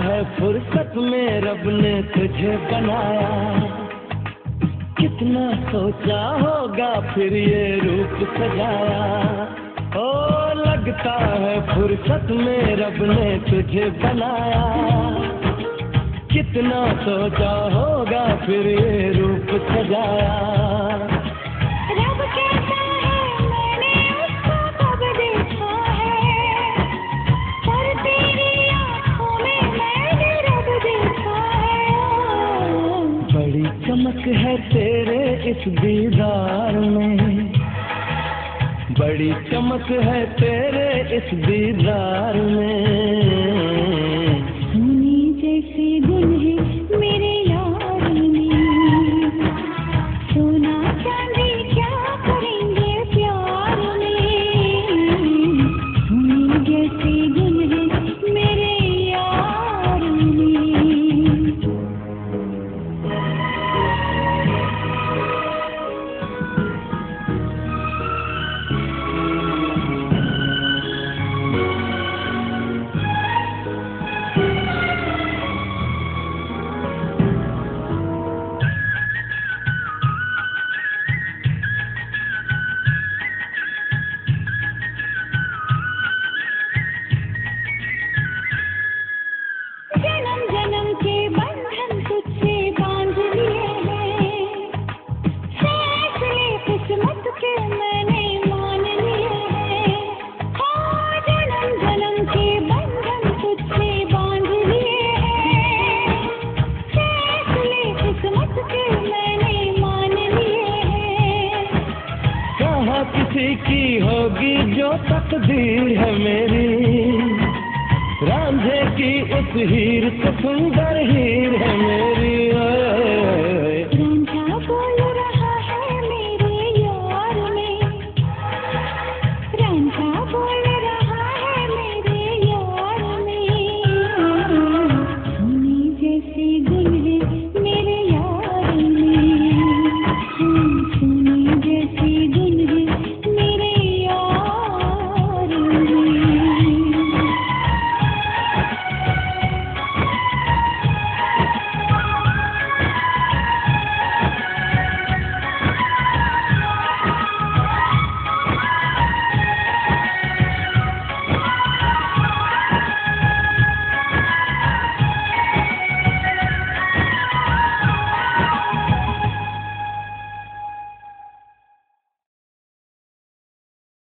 है फुर्सत में रब ने तुझे बनाया, कितना सोचा होगा फिर ये रूप सजाया। ओ लगता है फुर्सत में रब ने तुझे बनाया, कितना सोचा होगा फिर ये रूप सजाया। रब कहता है मैंने उसको कब देखा है, पर तेरी आँखों में मैंने रब देखा है। बड़ी चमक है तेरे इस दीदार में, बड़ी चमक है तेरे इस दीदार में। सोने जैसे गुल है मेरे यार में, सोना चांदी क्या करेंगे प्यार में। सोने जैसे गुल है मेरे यार में। जन्म जन्म के बंधन तुझसे बांध लिए हैं, फैसले किस्मत के मैंने मान लिए हैं। हाँ जन्म जन्म के बंधन तुझसे बांध लिए हैं, फैसले किस्मत के मैंने मान लिए हैं। कहाँ किसी की होगी जो तकदीर है मेरी, रांझे की उस हीर से सुंदर हीर है मेरी।